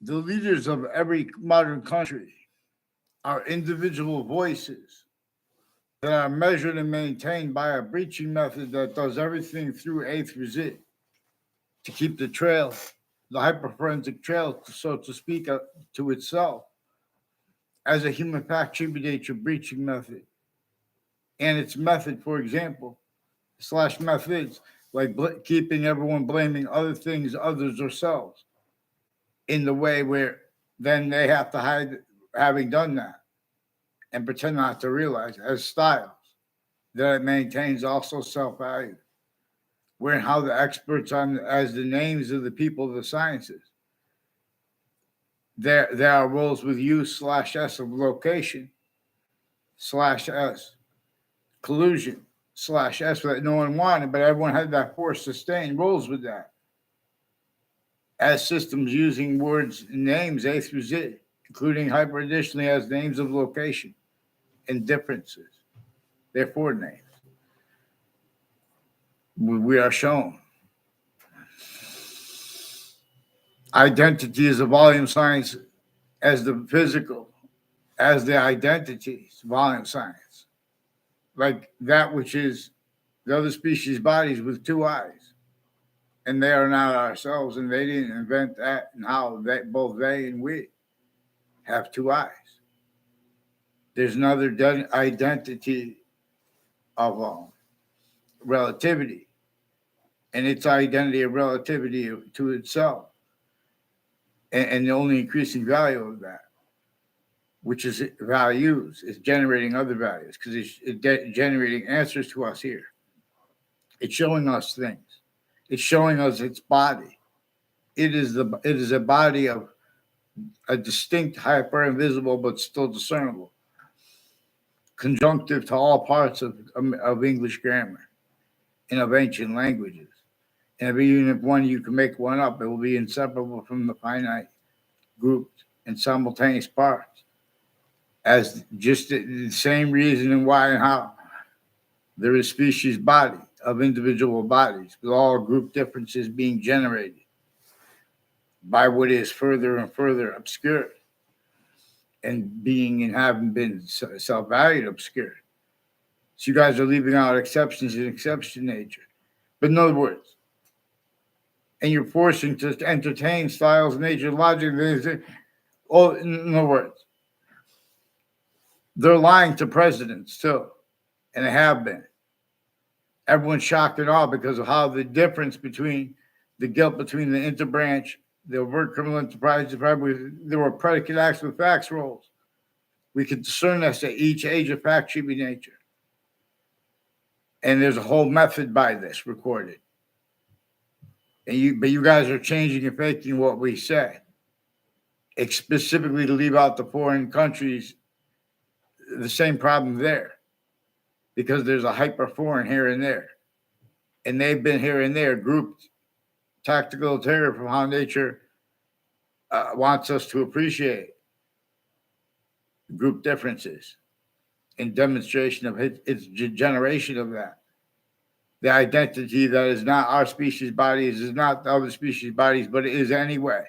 The leaders of every modern country are individual voices that are measured and maintained by a breaching method that does everything through A through Z to keep the trail, the hyperforensic trail, so to speak, to itself as a human fact tribute breaching method. And its method, for example, slash methods, like keeping everyone blaming other things, others, or selves in the way where then they have to hide having done that and pretend not to realize as styles that it maintains also self value. Where how the experts on as the names of the people of the sciences, there are roles with U slash S of location slash S collusion slash S that no one wanted, but everyone had that force sustained roles with that as systems using words and names A through Z, including hyper additionally as names of location and differences. Therefore, names. We are shown identity is a volume science as the physical, as the identities, volume science, like that which is the other species' bodies with two eyes, and they are not ourselves, and they didn't invent that, and how they both they and we have two eyes. There's another identity of relativity, and its identity of relativity to itself, and the only increasing value of that, which is values, is generating other values because it's generating answers to us here. It's showing us things. It's showing us its body. It is a body of a distinct, hyper invisible, but still discernible, conjunctive to all parts of English grammar and of ancient languages. And even if one you can make one up, it will be inseparable from the finite grouped and simultaneous parts, as just the same reason and why and how there is species body of individual bodies, with all group differences being generated by what is further and further obscured and being and having been self-valued obscured. So you guys are leaving out exceptions and exception nature. But in other words, and you're forcing to entertain styles, nature, logic, all in other words, they're lying to presidents too, and they have been. Everyone's shocked and awe because of how the difference between the guilt between the interbranch, the overt criminal enterprise, there were predicate acts with facts roles. We can discern this at each age of fact should be nature. And there's a whole method by this recorded. But you guys are changing and faking what we say. Specifically to leave out the foreign countries, the same problem there. Because there's a hyper foreign here and there. And they've been here and there grouped tactical terror from how nature wants us to appreciate group differences in demonstration of its generation of that. The identity that is not our species bodies is not the other species bodies, but it is anyway.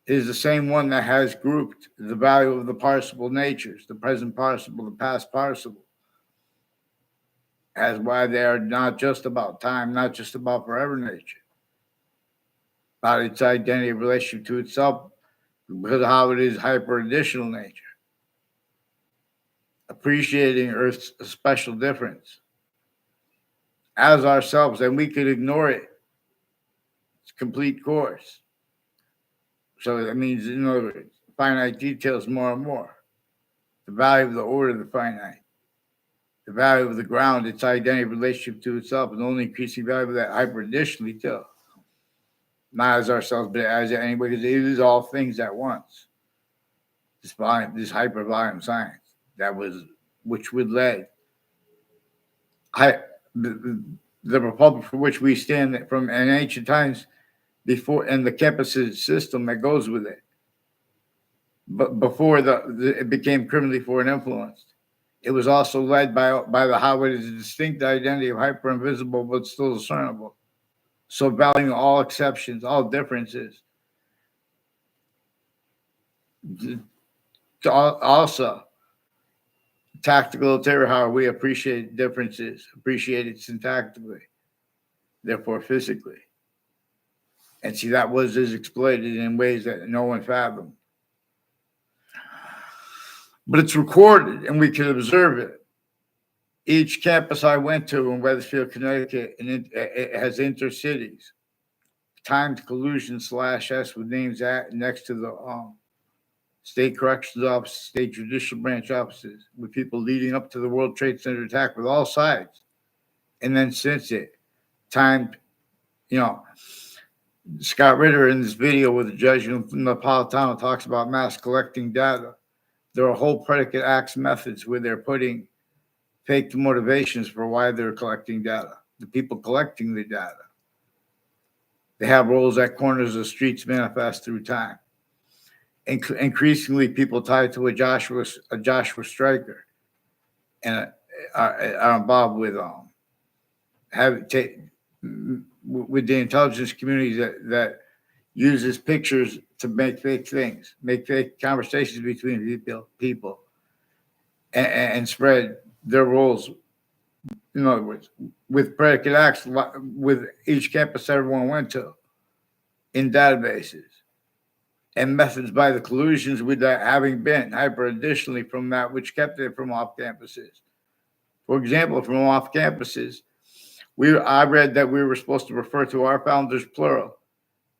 It is the same one that has grouped the value of the participle natures, the present participle, the past participle, as why they are not just about time, not just about forever nature, about its identity relationship to itself, because of how it is hyper additional nature, appreciating Earth's special difference as ourselves, and we could ignore it. It's complete course. So that means, in other words, finite details more and more. The value of the order of the finite, the value of the ground, its identity relationship to itself, and the only increasing value of that hyper additionally too. Not as ourselves, but as anybody, because it is all things at once. This volume, this hyper volume science that was, which would lead the republic for which we stand from in ancient times before, and the campus system that goes with it. But before it became criminally foreign influenced, it was also led by the how it is a distinct identity of hyper invisible but still discernible. So valuing all exceptions, all differences. Also, tactical terror, how we appreciate differences, appreciate it syntactically, therefore physically. And see, that was exploited in ways that no one fathomed. But it's recorded and we can observe it. Each campus I went to in Wethersfield, Connecticut, and it has intercities, timed collusion /S with names next to the state corrections office, state judicial branch offices, with people leading up to the World Trade Center attack with all sides. And then since it, timed, you know, Scott Ritter in this video with the judge in Napolitano talks about mass collecting data. There are whole predicate acts methods where they're putting fake motivations for why they're collecting data. The people collecting the data. They have roles at corners of streets manifest through time. Increasingly, people tied to a Joshua Stryker and are involved with with the intelligence community that uses pictures to make fake things, make fake conversations between people, and spread their roles. In other words, with predicate acts, with each campus everyone went to, in databases, and methods by the collusions with that having been hyper additionally from that which kept it from off campuses. For example, from off campuses, I read that we were supposed to refer to our founders plural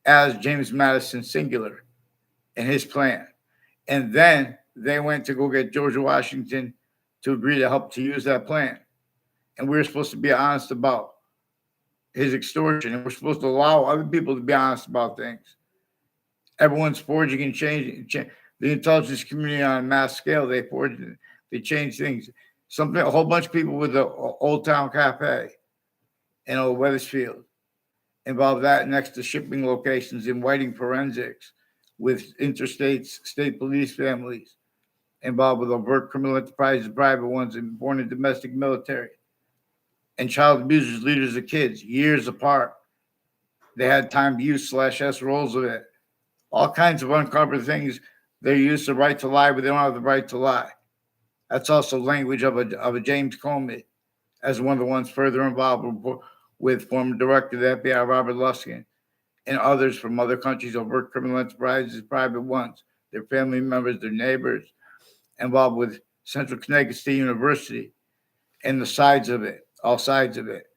as James Madison singular in his plan. And then they went to go get George Washington to agree to help to use that plan. And we were supposed to be honest about his extortion. And we're supposed to allow other people to be honest about things. Everyone's forging and changing. The intelligence community on a mass scale, they change things. A whole bunch of people with the Old Town Cafe in Old Wethersfield involved that next to shipping locations in whiting forensics with interstates, state police families involved with overt criminal enterprises, private ones, and born in domestic military, and child abusers, leaders of kids, years apart. They had time use /S roles of it. All kinds of uncovered things. They use the right to lie, but they don't have the right to lie. That's also language of a James Comey, as one of the ones further involved with former director of the FBI, Robert Luskin, and others from other countries, overt criminal enterprises, private ones, their family members, their neighbors, involved with Central Connecticut State University and the sides of it, all sides of it,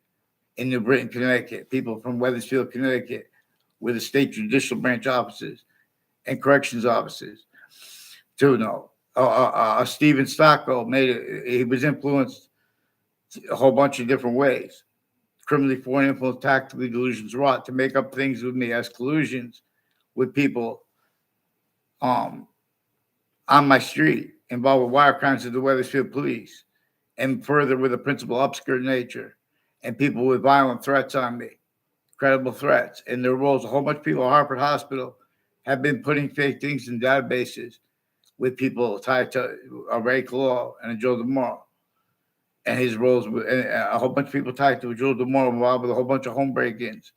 in New Britain, Connecticut, people from Wethersfield, Connecticut, with the state judicial branch offices and corrections offices. To know, Stephen Stockwell he was influenced a whole bunch of different ways. Criminally foreign influence, tactically delusions wrought to make up things with me as collusions with people on my street involved with wire crimes of the Wethersfield police, and further with a principal obscure nature, and people with violent threats on me, credible threats, and their roles. A whole bunch of people at Harvard Hospital have been putting fake things in databases with people tied to a Ray Claw and a Joe DeMoro, and his roles, and a whole bunch of people tied to a Joe DeMoro involved with a whole bunch of home break-ins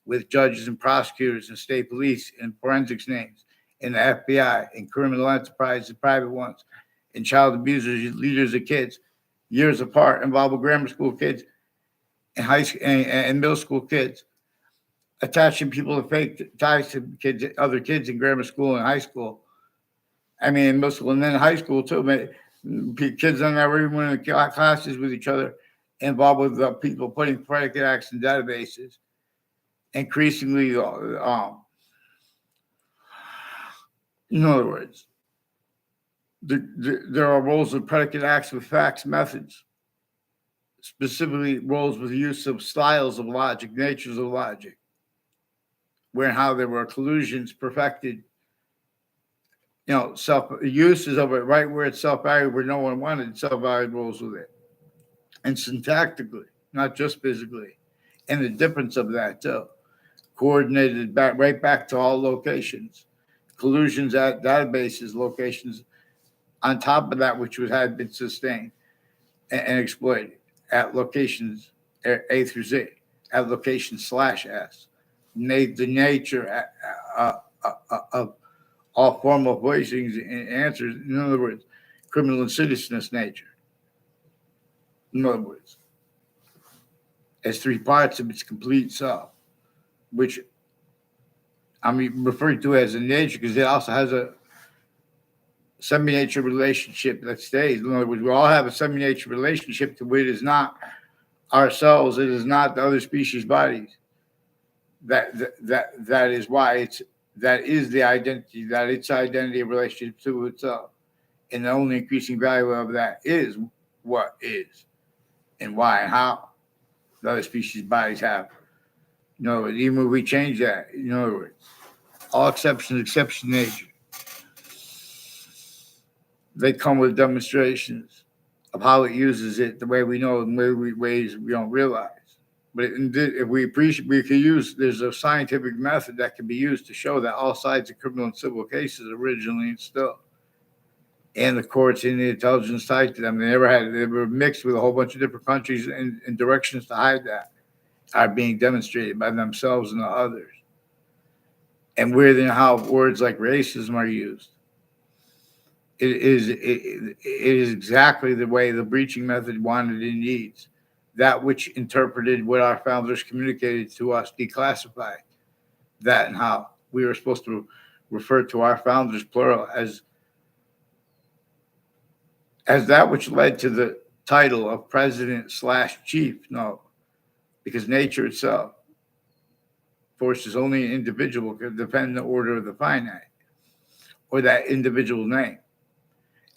with judges and prosecutors and state police and forensics names in the FBI and criminal enterprises, private ones, and child abusers, leaders of kids, years apart, involved with grammar school kids and high school and middle school kids, attaching people to fake ties to kids, other kids in grammar school and high school. I mean, in middle school and then high school too. Kids on that even in the classes with each other, involved with people putting predicate acts in databases. Increasingly, in other words, there are roles of predicate acts with facts methods, specifically roles with use of styles of logic, natures of logic, where and how there were collusions perfected. Uses of it right where it's self-valued, where no one wanted self-valued roles with it. And syntactically, not just physically. And the difference of that, too, coordinated right back to all locations. Collusions at databases, locations on top of that, which had been sustained and exploited at locations A through Z. at location /s. The nature of all formal voicings and answers. In other words, criminal insidiousness nature. In other words, as three parts of its complete self, which I'm referring to as a nature because it also has a semi-nature relationship that stays. In other words, we all have a semi-nature relationship to where it is not ourselves, it is not the other species bodies. That is why that is the identity, that its identity relationship to itself. And the only increasing value of that is what is and why and how the other species bodies have. In other words, even if we change that, in other words, all exceptions, exception nature, they come with demonstrations of how it uses it the way we know and ways we don't realize. But if we appreciate, we can use, there's a scientific method that can be used to show that all sides of criminal and civil cases originally and still, and the courts and the intelligence tied to them, they were mixed with a whole bunch of different countries and directions to hide that are being demonstrated by themselves and the others. And where then how words like racism are used. It is exactly the way the breaching method wanted and needs. That which interpreted what our founders communicated to us, declassified that and how we were supposed to refer to our founders, plural, as that which led to the title of president/chief. No, because nature itself forces only an individual can defend the order of the finite, or that individual name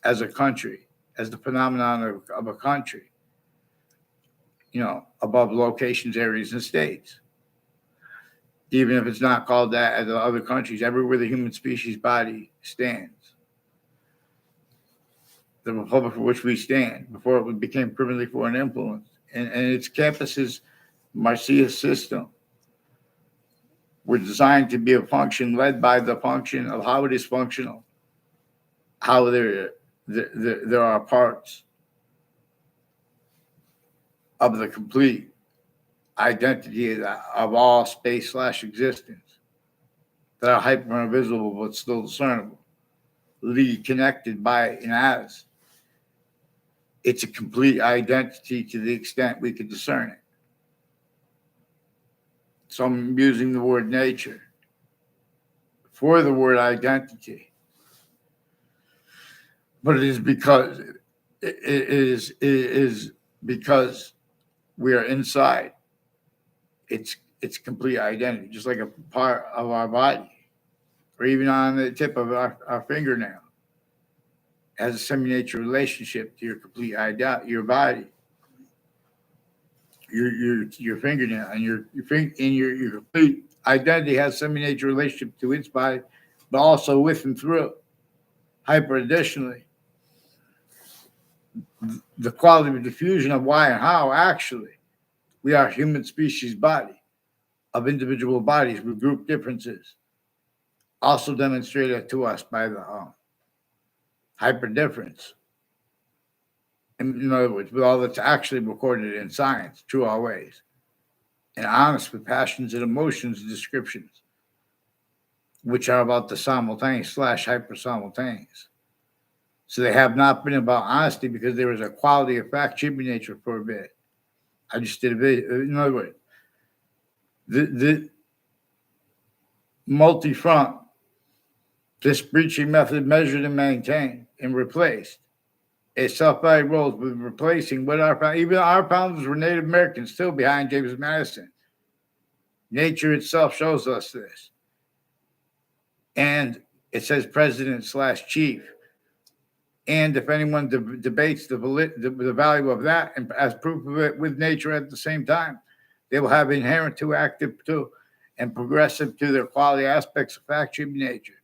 as a country, as the phenomenon of a country, above locations, areas, and states. Even if it's not called that as the other countries, everywhere the human species body stands. The republic for which we stand, before it became permanently foreign influence, and its campuses, Marcia system, were designed to be a function led by the function of how it is functional, how there are parts of the complete identity of all space/existence that are hyper invisible but still discernible, connected by and as. It's a complete identity to the extent we can discern it. So I'm using the word nature for the word identity, but it is because it is because we are inside its complete identity, just like a part of our body, or even on the tip of our fingernail, has a semi-nature relationship to your complete identity, your body, your fingernail, and your complete identity has semi-nature relationship to its body, but also with and through. Hyper additionally, the quality of diffusion of why and how actually we are human species body of individual bodies with group differences, also demonstrated to us by the hyper difference. In other words, with all that's actually recorded in science, true always, and honest with passions and emotions descriptions, which are about the simultaneous/hyper simultaneous. So they have not been about honesty because there was a quality of fact treatment nature for a bit. I just did a bit. In other words, the multi-front, this breaching method measured and maintained and replaced its self-valued roles with replacing what even our founders were Native Americans, still behind James Madison. Nature itself shows us this. And it says president/chief. And if anyone debates the value of that and as proof of it with nature at the same time, they will have inherent to, active to, and progressive to their quality aspects of fact treatment nature.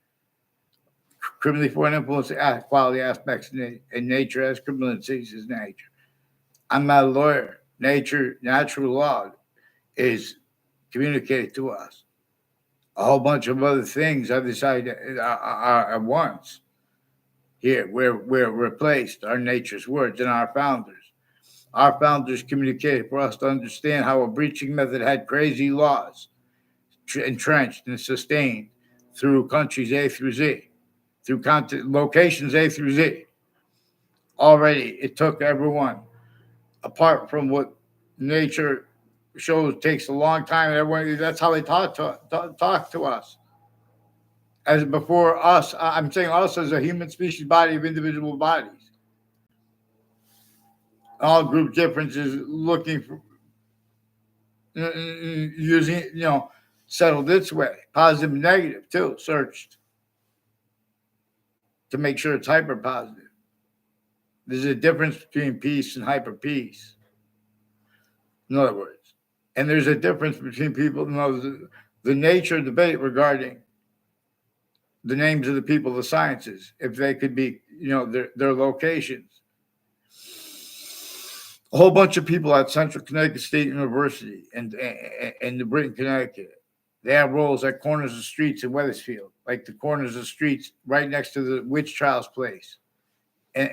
Criminally foreign influence quality aspects in nature as criminal insidious nature. I'm not a lawyer. Natural law is communicated to us. A whole bunch of other things are decided are at once. Here, we're replaced our nature's words and our founders. Our founders communicated for us to understand how a breaching method had crazy laws entrenched and sustained through countries A through Z, through locations A through Z. Already, it took everyone, apart from what nature shows takes a long time. Everyone, that's how they talk to us. As before us, I'm saying us as a human species body of individual bodies. All group differences looking for using, settled its way, positive and negative too, searched to make sure it's hyper positive. There's a difference between peace and hyper peace, in other words. And there's a difference between people, the nature debate regarding the names of the people, the sciences, if they could be, their locations. A whole bunch of people at Central Connecticut State University and the Britain, Connecticut, they have roles at corners of streets in Wethersfield, like the corners of streets right next to the witch trials place, and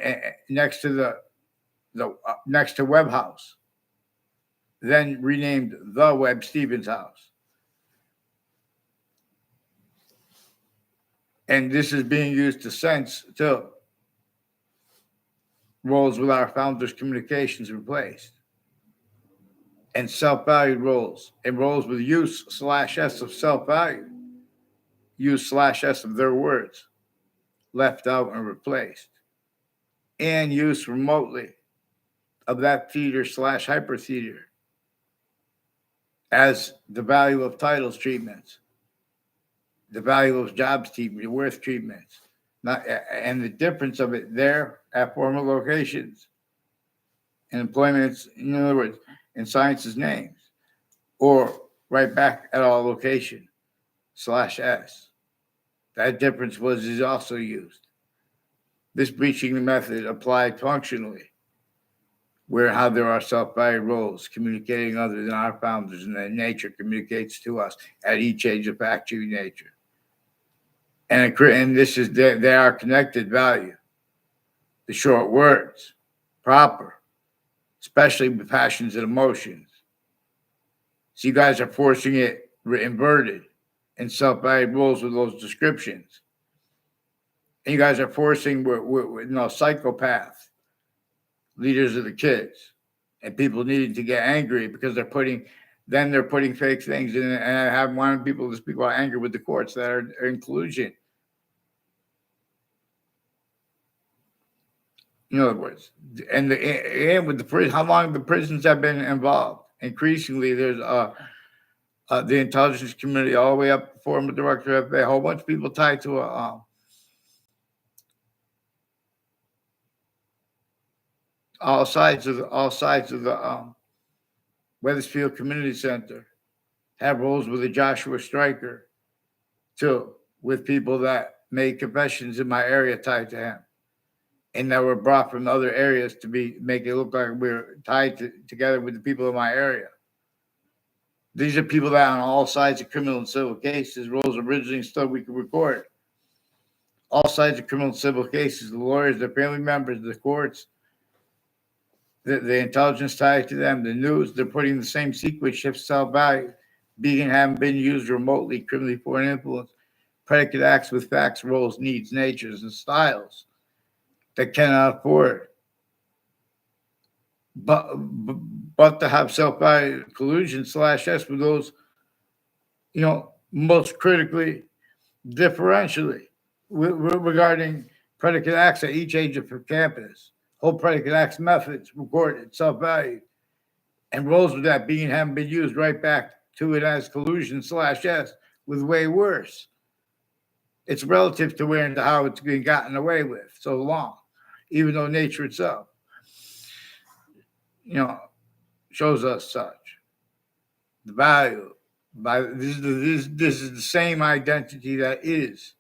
next to next to Webb House, then renamed the Webb Stevens House. And this is being used to sense too. Roles with our founders' communications replaced. And self-valued roles. And roles with use/s of self-value. Use/s of their words. Left out and replaced. And use remotely of that theater/hyper-theater as the value of titles treatments. The value of jobs treatment, worth treatments. And the difference of it there at former locations and employments, in other words, in science's names, or right back at our location/s. That difference is also used. This breaching method applied functionally, where how there are self-valued roles communicating other than our founders, and that nature communicates to us at each age of factory nature. And this is they are connected value. The short words, proper, especially with passions and emotions. So you guys are forcing it inverted in self-valued roles with those descriptions. And you guys are forcing psychopath leaders of the kids and people needing to get angry because they're putting fake things in, and I have wanted people to speak about anger with the courts that are in collusion. In other words, and with the prison, how long the prisons have been involved. Increasingly, there's the intelligence community all the way up to former director of FBI, a whole bunch of people tied to all sides of the Wethersfield Community Center have roles with the Joshua Stryker too, with people that made confessions in my area tied to him, and that were brought from other areas to make it look like we were tied together with the people in my area. These are people that on all sides of criminal and civil cases, roles originally stuff we could record. All sides of criminal and civil cases, the lawyers, the family members, the courts, the intelligence tied to them, the news, they're putting the same sequence shift self-value, being haven't been used remotely, criminally foreign influence, predicate acts with facts, roles, needs, natures, and styles that cannot afford. But to have self-value collusion/s with those, most critically, differentially, regarding predicate acts at each age of campus, whole predicate acts methods, recorded, self-valued, and roles with that being haven't been used right back to it as collusion/s with way worse. It's relative to where and to how it's been gotten away with so long, even though nature itself, shows us such. The value. This is the same identity that is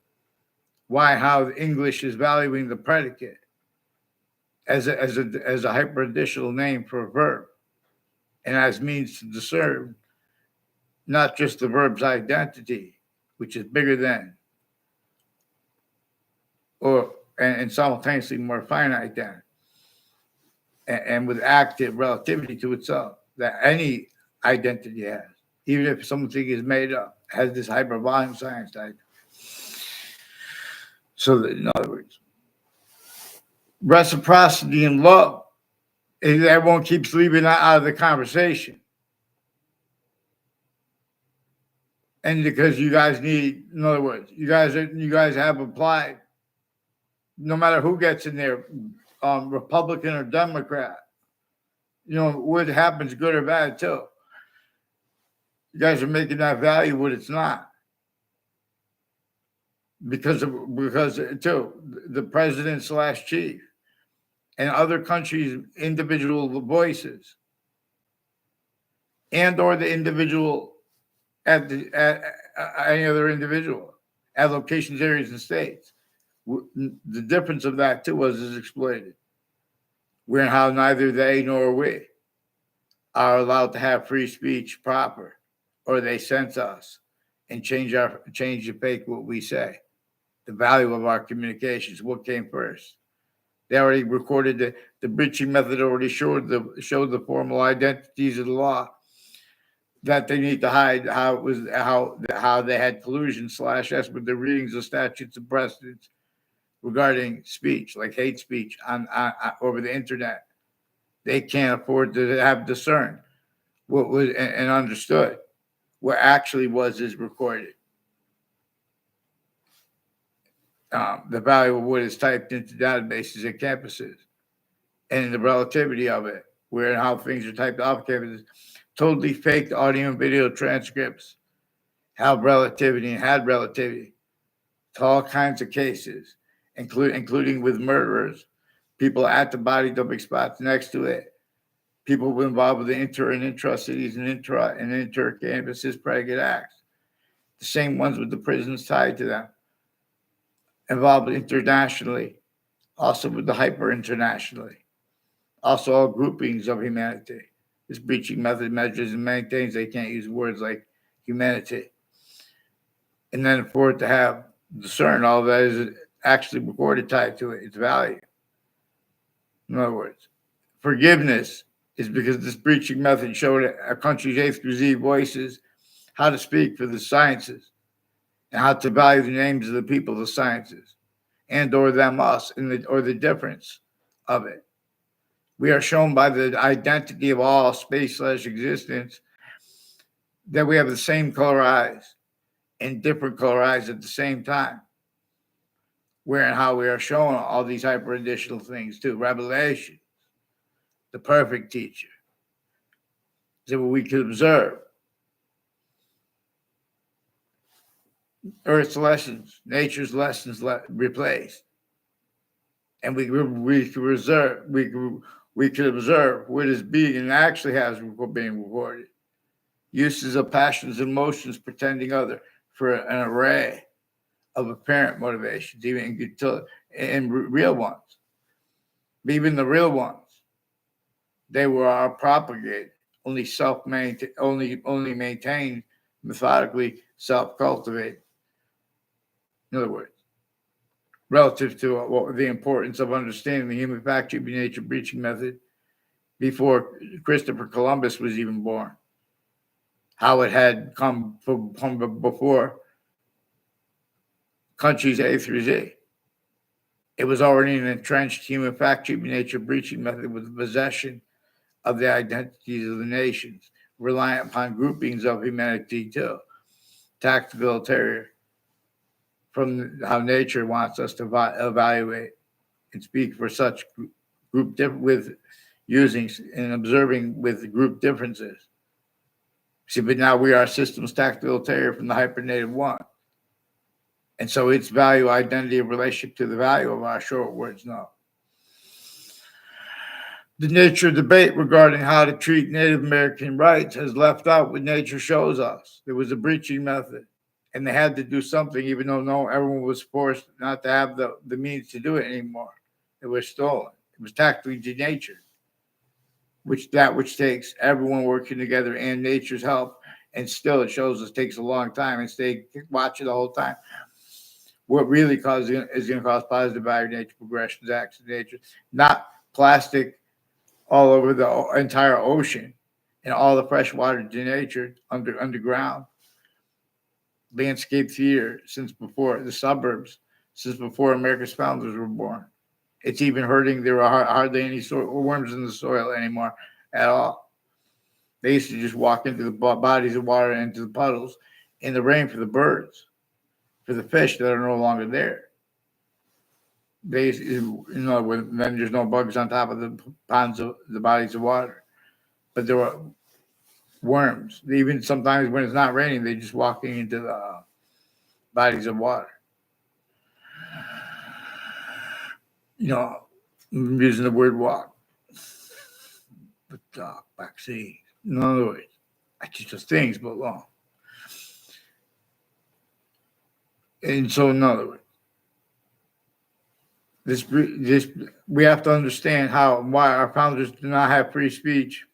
how the English is valuing the predicate as a hyper-additional name for a verb, and as means to discern not just the verb's identity, which is bigger than, and simultaneously more finite than, and with active relativity to itself that any identity has, even if something is made up, has this hypervolume science type. So that, in other words, reciprocity and love, everyone keeps leaving that out of the conversation. And because you guys need, in other words, you guys have applied, no matter who gets in there, Republican or Democrat, what happens, good or bad, too. You guys are making that value what it's not. Because too, the president / chief and other countries' individual voices, and or the individual at any other individual at locations, areas, and states. The difference of that too was is exploited. Where and how neither they nor we are allowed to have free speech proper, or they censor us and change the fake what we say. The value of our communications. What came first? They already recorded the breaching method. Already showed the formal identities of the law that they need to hide. How it was how they had collusion /s with the readings of statutes and precedents regarding speech, like hate speech on over the internet. They can't afford to have discerned what was and understood what actually is recorded. The value of what is typed into databases at campuses and the relativity of it, where and how things are typed off campuses, totally faked audio and video transcripts, had relativity to all kinds of cases, including with murderers, people at the body dumping spots next to it, people involved with the inter and intra-cities and inter-campuses predicate acts, the same ones with the prisons tied to them, involved internationally, also with the hyper-internationally, also all groupings of humanity. This breaching method measures and maintains they can't use words like humanity. And then for it to have discern all that is actually recorded tied to it, its value. In other words, forgiveness is because this breaching method showed a country's A through Z voices how to speak for the sciences and how to value the names of the people of the sciences and or them, us, or the difference of it. We are shown by the identity of all space / existence that we have the same color eyes and different color eyes at the same time. Where and how we are shown all these hyper additional things too. Revelation, the perfect teacher, that we could observe. Earth's lessons, nature's lessons replaced. And we could observe what is being and actually has being recorded. Uses of passions and emotions pretending other for an array of apparent motivations, even and real ones. Even the real ones, they were propagated, only maintained, methodically self-cultivated. In other words, relative to the importance of understanding the human fact by nature breaching method before Christopher Columbus was even born. How it had come from before countries A through Z. It was already an entrenched human fact by nature breaching method with the possession of the identities of the nations, reliant upon groupings of humanity too, tactability from how nature wants us to evaluate and speak for such group with using and observing with group differences. See, but now we are systems tactability from the hypernative one. And so its value, identity, and relationship to the value of our short words no. The nature debate regarding how to treat Native American rights has left out what nature shows us. There was a breaching method, and they had to do something, even though everyone was forced not to have the means to do it anymore. It was stolen. It was tactically denatured, which takes everyone working together and nature's help, and still it shows us takes a long time and stay watching the whole time. What really is going to cause positive value nature progressions, acts of nature, not plastic all over the entire ocean, and all the freshwater denatured underground landscape theater since before the suburbs, since before America's founders were born. It's even hurting. There are hardly any worms in the soil anymore at all. They used to just walk into the bodies of water, into the puddles, in the rain for the birds, for the fish that are no longer there. When then there's no bugs on top of the ponds of the bodies of water, but there were worms. Even sometimes when it's not raining, they're just walking into the bodies of water. I'm using the word walk, but vaccine. In other words, I teach those things, but long. And so, in other words, this we have to understand why our founders do not have free speech,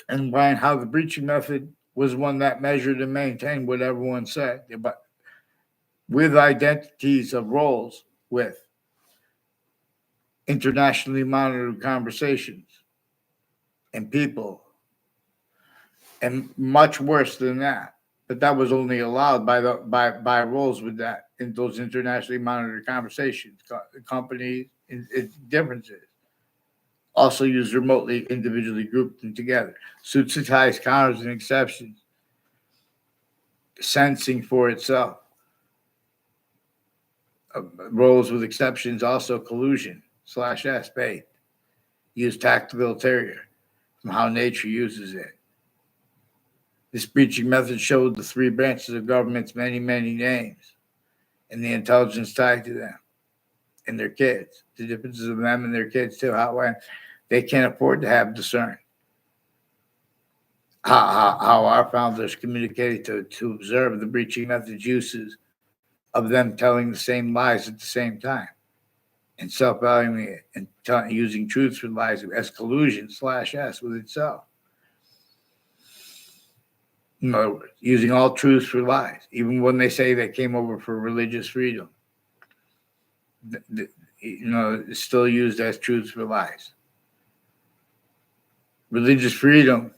and why and how the breaching method was one that measured and maintained what everyone said, but with identities of roles with internationally monitored conversations and people, and much worse than that. But that was only allowed by roles with that in those internationally monitored conversations. Companies, differences. Also used remotely, individually grouped them together. Suits and ties, counters and exceptions. Sensing for itself. Roles with exceptions, also collusion /S bait. Use tactical terrier from how nature uses it. This breaching method showed the three branches of government's many, many names and the intelligence tied to them and their kids. The differences of them and their kids, too. How they can't afford to have discern. How our founders communicated to observe the breaching method's uses of them telling the same lies at the same time and self-valuing it and using truths for lies as collusion /S with itself. In other words, using all truths for lies, even when they say they came over for religious freedom. It's still used as truths for lies. Religious freedom,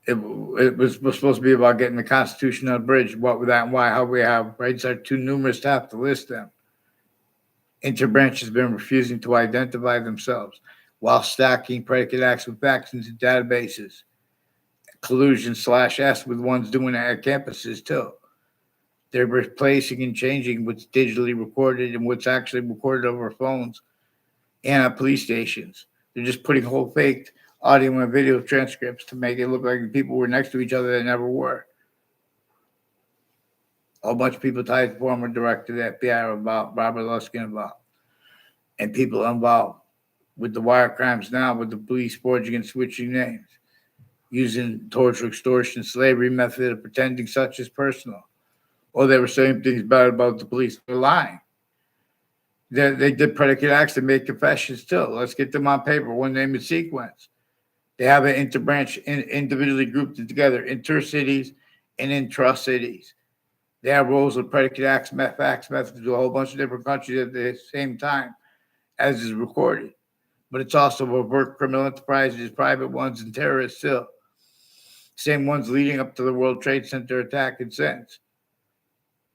it was supposed to be about getting the Constitution unabridged. What with that and why, how we have rights are too numerous to have to list them. Interbranch has been refusing to identify themselves while stacking predicate acts with facts into databases. Collusion /S with ones doing it at campuses too. They're replacing and changing what's digitally recorded and what's actually recorded over phones and at police stations. They're just putting whole faked audio and video transcripts to make it look like the people were next to each other that never were. A whole bunch of people tied to former director of the FBI are involved, Robert Luskin involved, and people involved with the wire crimes now with the police forging and switching names, using torture, extortion, slavery method of pretending such as personal. Or they were saying things bad about the police. They're lying. They did predicate acts to make confessions too. Let's get them on paper, one name and sequence. They have an interbranch individually grouped together, intercities and intra-cities. They have roles of predicate acts, facts, methods to a whole bunch of different countries at the same time, as is recorded. But it's also overt criminal enterprises, private ones, and terrorists still. Same ones leading up to the World Trade Center attack and since.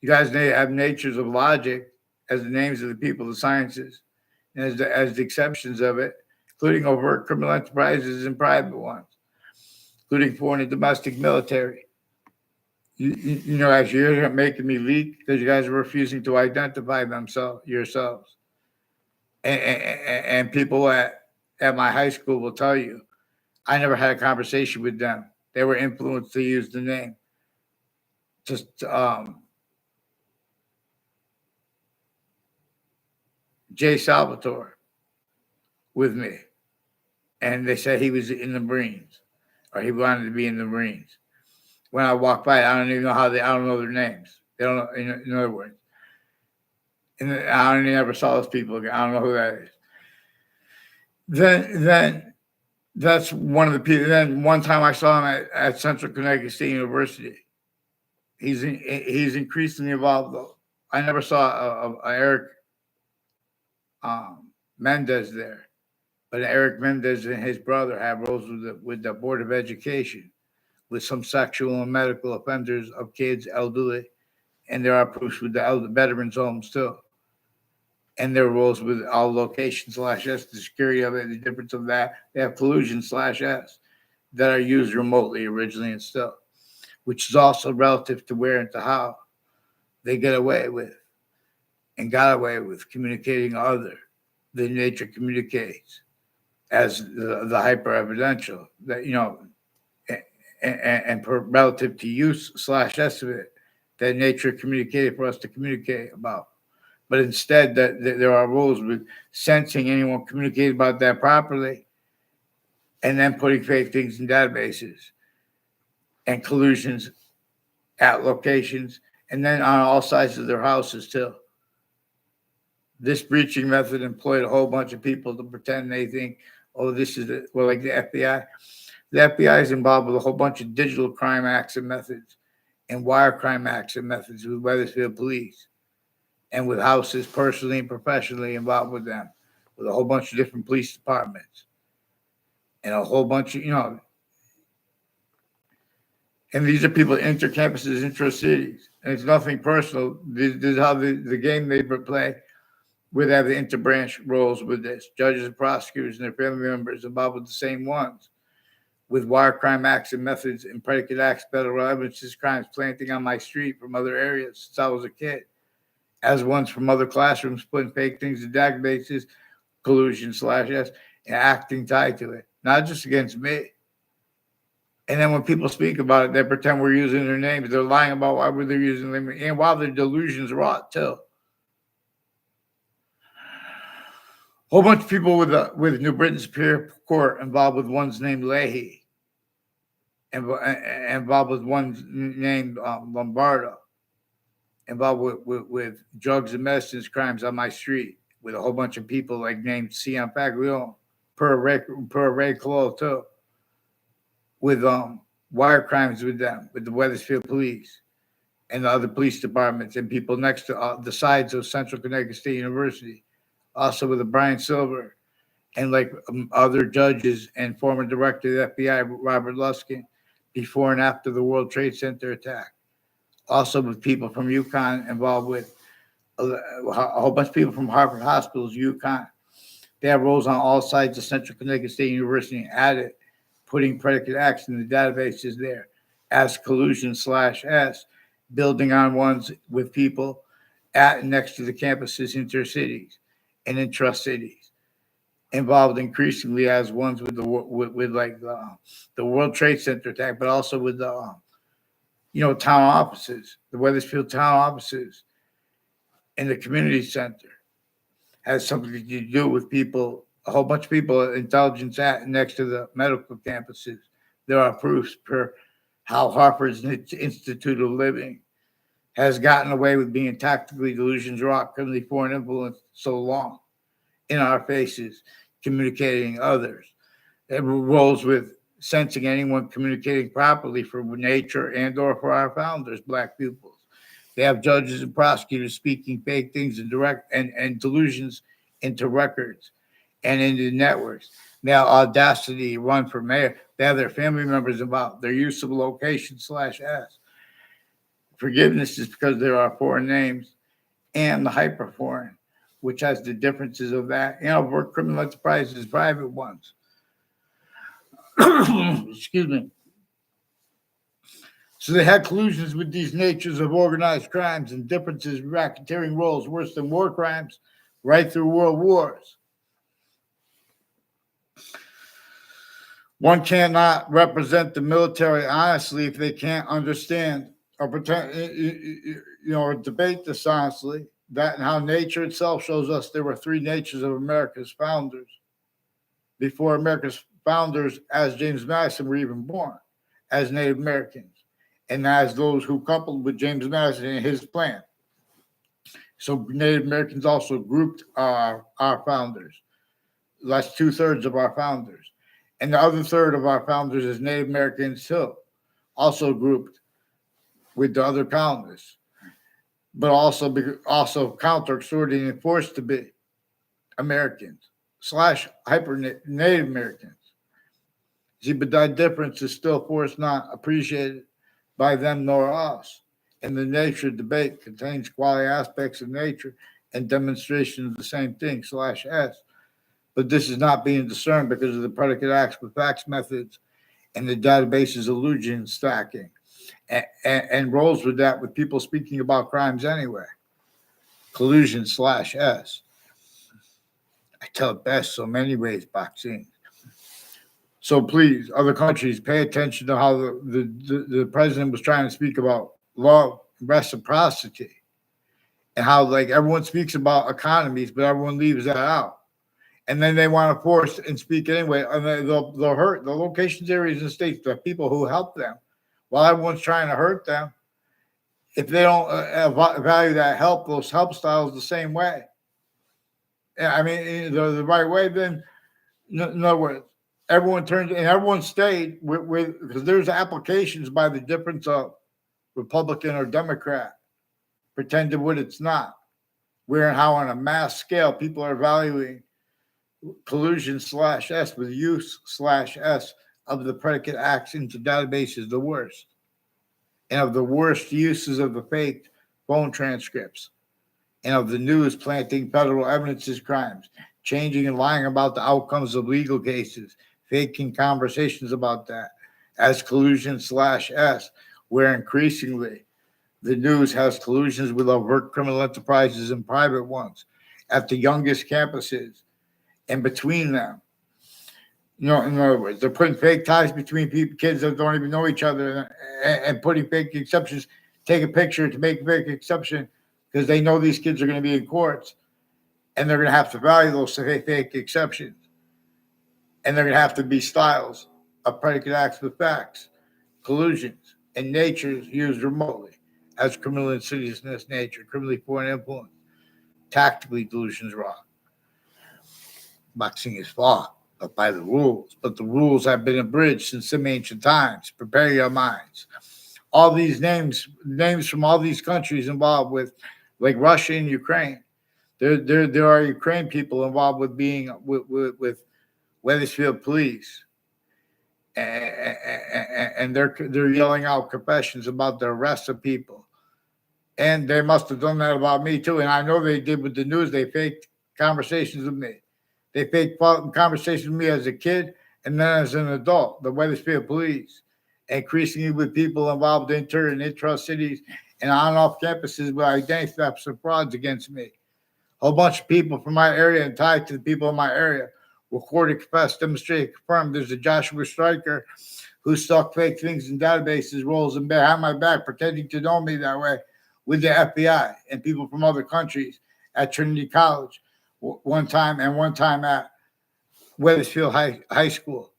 You guys have natures of logic as the names of the people, the sciences, and as the exceptions of it, including overt criminal enterprises and private ones, including foreign and domestic military. As you're making me leak because you guys are refusing to identify yourselves. And people at my high school will tell you, I never had a conversation with them. They were influenced to use the name. Just Jay Salvatore with me. And they said he was in the Marines or he wanted to be in the Marines. When I walk by, I don't even know I don't know their names. They don't know, in other words. And I only never saw those people again. I don't know who that is. Then that's one of the people. Then one time I saw him at Central Connecticut State University. He's increasingly involved though. I never saw Eric Mendez there. But Eric Mendez and his brother have roles with the Board of Education, with some sexual and medical offenders of kids, elderly, and there are proofs with the elder veterans homes too. And their roles with all location slash S, the security of it, the difference of that. They have collusion slash S that are used remotely originally and stuff, which is also relative to where and to how they get away with and got away with communicating other than nature communicates as the hyper evidential that, relative to use slash estimate that nature communicated for us to communicate about. But instead, that there are rules with sensing anyone communicating about that properly and then putting fake things in databases and collusions at locations and then on all sides of their houses too. This breaching method employed a whole bunch of people to pretend they think, oh, this is it. Well, like the FBI. The FBI is involved with a whole bunch of digital crime acts and methods and wire crime acts and methods with Weathersfield police and with houses personally and professionally involved with them, with a whole bunch of different police departments and a whole bunch of, and these are people inter campuses, intra cities. And it's nothing personal. This is how the game they play. Where they have the interbranch roles with this. Judges and prosecutors and their family members involved with the same ones. With wire crime acts and methods and predicate acts, federal evidences, crimes planting on my street from other areas since I was a kid. As ones from other classrooms putting fake things in databases, collusion slash S, and acting tied to it. Not just against me. And then when people speak about it, they pretend we're using their names. They're lying about why they're using them. And while their delusions rot too. Whole bunch of people with New Britain Superior Court involved with one's named Leahy, and involved with one's named Lombardo, involved with drugs and medicines crimes on my street, with a whole bunch of people like named Cian Paglione, per Ray Colo too, with wire crimes with them, with the Weathersfield police and the other police departments and people next to the sides of Central Connecticut State University. Also with the Brian Silver and like other judges and former director of the FBI, Robert Luskin, before and after the World Trade Center attack. Also with people from UConn involved with a whole bunch of people from Harvard Hospitals, UConn. They have roles on all sides of Central Connecticut State University and added, putting predicate acts in the databases there as collusion slash S, building on ones with people at and next to the campuses intercities and intra-cities, involved increasingly as ones with the World Trade Center attack, but also with the town offices, the Weathersfield town offices, and the community center has something to do with people. A whole bunch of people, intelligence at next to the medical campuses. There are proofs per how Harvard's Institute of Living has gotten away with being tactically delusions rock criminally foreign influence so long in our faces, communicating others. It rolls with sensing anyone communicating properly for nature and or for our founders, Black pupils. They have judges and prosecutors speaking fake things and direct and delusions into records and into networks. Now, audacity run for mayor. They have their family members involved. Their use of location slash S. Forgiveness is because there are foreign names and the hyper foreign, which has the differences of that. For criminal enterprises, private ones. Excuse me. So they had collusions with these natures of organized crimes and differences, racketeering roles worse than war crimes, right through world wars. One cannot represent the military honestly if they can't understand or pretend, or debate this honestly. That and how nature itself shows us there were three natures of America's founders before America's founders, as James Madison, were even born, as Native Americans, and as those who coupled with James Madison and his plan. So Native Americans also grouped our founders. That's 2/3 of our founders. And the other third of our founders is Native Americans too, also grouped with the other colonists, but also counter extorting and forced to be Americans. slash hyper Native Americans. See, but that difference is still for us not appreciated by them nor us. And the nature debate contains quality aspects of nature and demonstration of the same thing, slash S. But this is not being discerned because of the predicate acts with facts methods and the database's illusion stacking and rolls with that with people speaking about crimes anyway. Collusion slash S. I tell it best so many ways, boxing. So please, other countries, pay attention to how the president was trying to speak about love, reciprocity, and how like everyone speaks about economies, but everyone leaves that out. And then they want to force and speak anyway. And they'll hurt the locations, areas, and states, the people who help them, while everyone's trying to hurt them. If they don't value that help, those help styles the same way. I mean, the right way, then in other words, everyone turned and everyone stayed with because there's applications by the difference of Republican or Democrat, pretending what it's not. Where and how on a mass scale people are valuing collusion slash S with use slash S of the predicate acts into databases the worst. And of the worst uses of the fake phone transcripts and of the news planting federal evidence as crimes, changing and lying about the outcomes of legal cases, faking conversations about that as collusion slash S, where increasingly the news has collusions with overt criminal enterprises and private ones at the youngest campuses and between them. You know, in other words, they're putting fake ties between people, kids that don't even know each other, and putting fake exceptions. Take a picture to make a fake exception because they know these kids are going to be in courts, and they're going to have to value those fake exceptions, and they're going to have to be styles of predicate acts with facts, collusions, and natures used remotely as criminal insidiousness, nature, criminally foreign influence, tactically delusions wrong. Boxing is fought but by the rules, but the rules have been abridged since some ancient times. Prepare your minds. All these names from all these countries involved with, like Russia and Ukraine. There are Ukraine people involved with being with Wethersfield police, and they're yelling out confessions about the arrest of people, and they must have done that about me too. And I know they did with the news. They faked conversations with me. They faked conversations with me as a kid and then as an adult. The Wethersfield police, increasingly with people involved inter and intra-cities and on and off campuses with identity thefts and frauds against me. A whole bunch of people from my area and tied to the people in my area recorded, confessed, demonstrated, confirmed. There's a Joshua Stryker who stuck fake things in databases, rolls in behind my back, pretending to know me that way with the FBI and people from other countries at Trinity College one time at Wethersfield High School.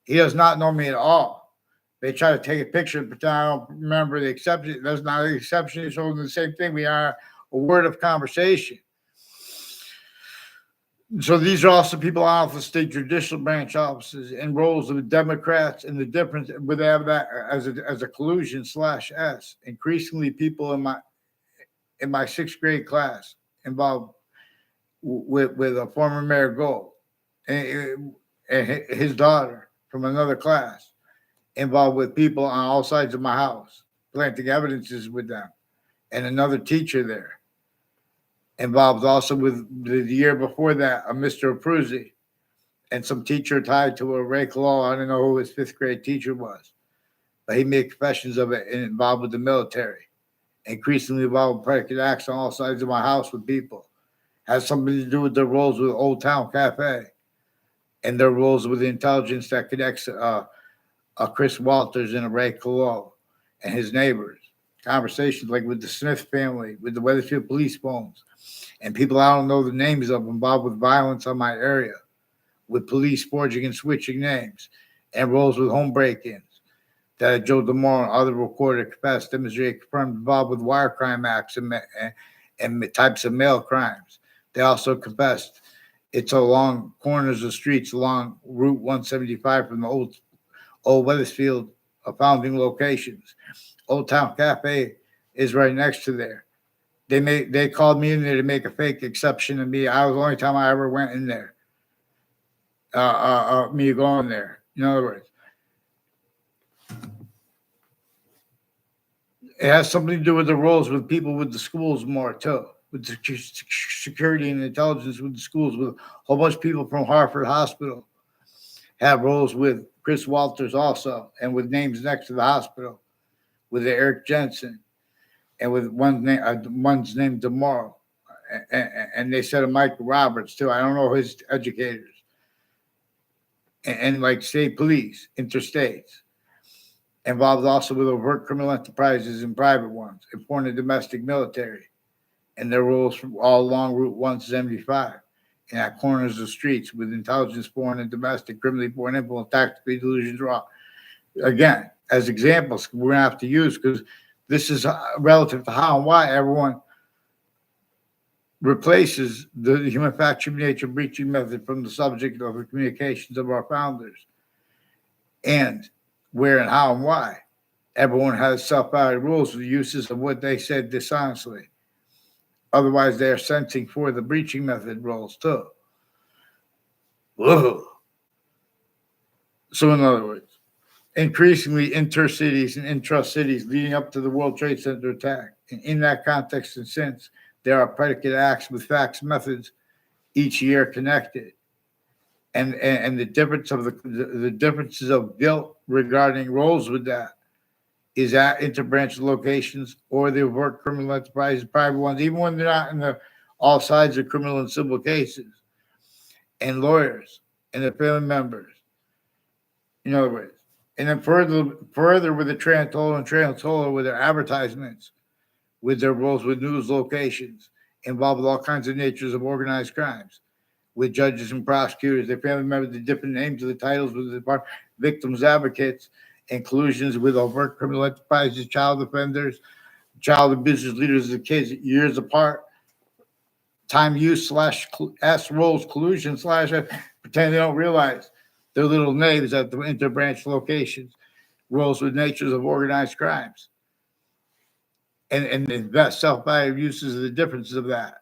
He does not know me at all. They try to take a picture and pretend I don't remember the exception. That's not an exception. It's holding the same thing. We are a word of conversation. So these are also people out of the state judicial branch offices and roles of the Democrats, and the difference would have that as a collusion slash S. Increasingly, people in my sixth grade class involved with a former Mayor Gold and his daughter from another class, involved with people on all sides of my house, planting evidences with them, and another teacher there. Involved also with the year before that, a Mr. Apruzzi and some teacher tied to a Ray Law. I don't know who his fifth grade teacher was, but he made confessions of it and involved with the military. Increasingly involved with predicate acts on all sides of my house with people. Has something to do with their roles with Old Town Cafe and their roles with the intelligence that connects Chris Walters and a Ray Colo and his neighbors. Conversations like with the Smith family, with the Wethersfield police phones, and people I don't know the names of involved with violence on my area, with police forging and switching names, and roles with home break-ins that Joe DeMore and other recorded, confessed, demonstrated, confirmed involved with wire crime acts and types of mail crimes. They also confessed it's along corners of streets along Route 175 from the old Wethersfield founding locations. Old Town Cafe is right next to there. They called me in there to make a fake exception to me. I was the only time I ever went in there. me going there. In other words, it has something to do with the roles with people with the schools more too, with the security and intelligence with the schools, with a whole bunch of people from Harvard Hospital have roles with Chris Walters also, and with names next to the hospital, with Eric Jensen, and with one's named tomorrow, and they said of Mike Roberts too. I don't know his educators, and like state police, interstates, involved also with overt criminal enterprises and private ones, and foreign and domestic military, and their roles from all along Route 175 and at corners of streets with intelligence, foreign and domestic, criminally foreign influence, tactical delusions, raw. Again, as examples, we're gonna have to use because this is relative to how and why everyone replaces the human factor nature breaching method from the subject of the communications of our founders, and where and how and why everyone has self-valid rules for the uses of what they said dishonestly. Otherwise, they are sensing for the breaching method roles too. Whoa. So, in other words, increasingly intercities and intra-cities leading up to the World Trade Center attack. And in that context and since, there are predicate acts with facts methods each year connected. And the difference of the differences of guilt regarding roles with that is at interbranch locations or the overt criminal enterprises, private ones, even when they're not in the all sides of criminal and civil cases, and lawyers and their family members. In other words, and then further with the Trantola with their advertisements, with their roles with news locations, involved with all kinds of natures of organized crimes, with judges and prosecutors, their family members, the different names of the titles with the victims advocates, and collusions with overt criminal enterprises, child offenders, child abusers, leaders of kids years apart, time use slash S roles, collusion slash pretend they don't realize they're little knaves at the interbranch locations, roles with natures of organized crimes, and the best self-value uses of the differences of that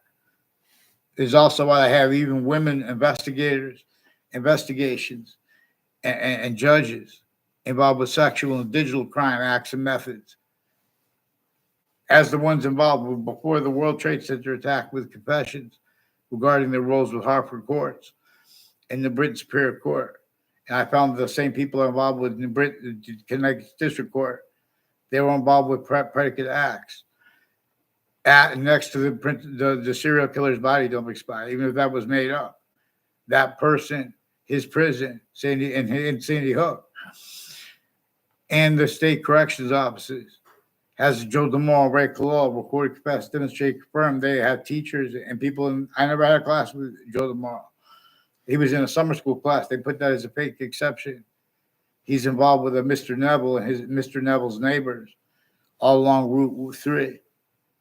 is also why I have even women investigators, investigations, and judges involved with sexual and digital crime acts and methods, as the ones involved before the World Trade Center attack with confessions regarding their roles with Hartford courts and the Britain Superior Court. And I found the same people involved with the Britain Connecticut District Court. They were involved with predicate acts at next to the serial killer's body don't expire, even if that was made up. That person, his prison, Sandy Hook, and the state corrections offices has Joe DeMore, Ray Colol, recorded, confessed, demonstrate, confirmed. They have teachers and people. I never had a class with Joe DeMore. He was in a summer school class. They put that as a fake exception. He's involved with a Mr. Neville and his Mr. Neville's neighbors all along Route 3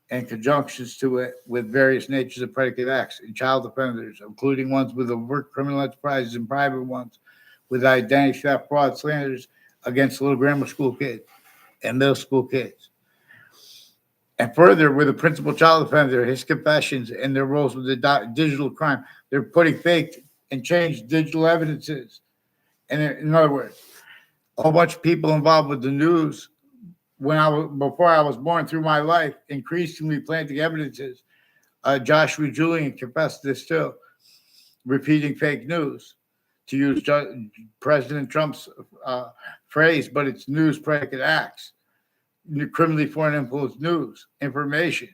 and conjunctions to it with various natures of predicate acts and child offenders, including ones with overt criminal enterprises and private ones with identity theft, fraud, slanders against little grammar school kids and middle school kids. And further, with the principal child offender, his confessions and their roles with the digital crime, they're putting fake and changed digital evidences. And in other words, a whole bunch of people involved with the news before I was born through my life, increasingly planting evidences. Joshua Julian confessed this too, repeating fake news, to use President Trump's phrase, but it's news predicate acts, criminally foreign influence news, information,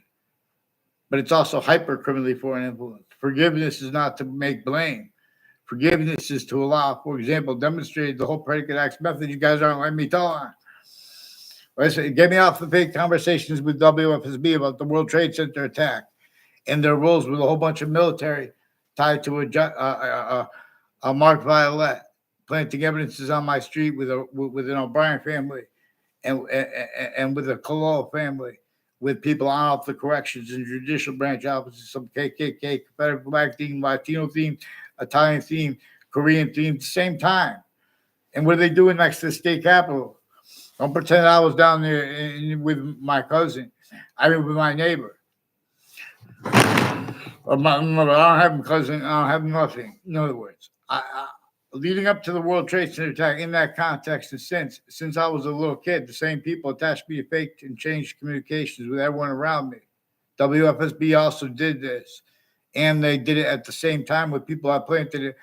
but it's also hyper criminally foreign influence. Forgiveness is not to make blame. Forgiveness is to allow, for example, demonstrate the whole predicate acts method. You guys aren't letting me tell on. Listen, get me off the fake conversations with WFSB about the World Trade Center attack and their roles with a whole bunch of military tied to a Mark Violet, planting evidences on my street with an O'Brien family and with a Colol family, with people on off the corrections and judicial branch offices, some KKK, Confederate flag theme, Latino theme, Italian theme, Korean theme, at the same time. And what are they doing next to the state capitol? Don't pretend I was down there with my cousin. I mean, with my neighbor. I don't have a cousin. I don't have nothing. In other words, leading up to the World Trade Center attack in that context, and since I was a little kid, the same people attached me to fake and changed communications with everyone around me. WFSB also did this, and they did it at the same time with people I planted it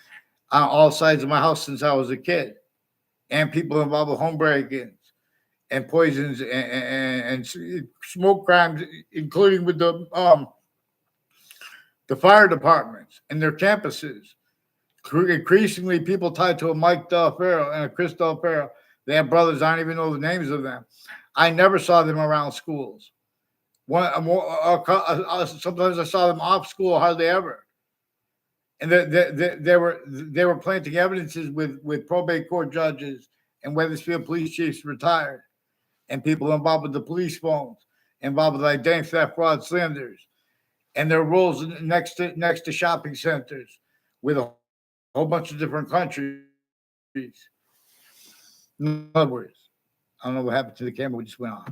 on all sides of my house since I was a kid, and people involved with home break-ins and poisons and smoke crimes, including with the fire departments and their campuses. Increasingly, people tied to a Mike Del Ferro and a Chris Del Ferro. They have brothers. I don't even know the names of them. I never saw them around schools. Sometimes I saw them off school, hardly ever. And they were planting evidences with probate court judges and Weathersfield police chiefs retired, and people involved with the police phones, involved with identity theft, fraud, slanders, and their roles next to shopping centers with a whole bunch of different countries. In other words, I don't know what happened to the camera. We just went off.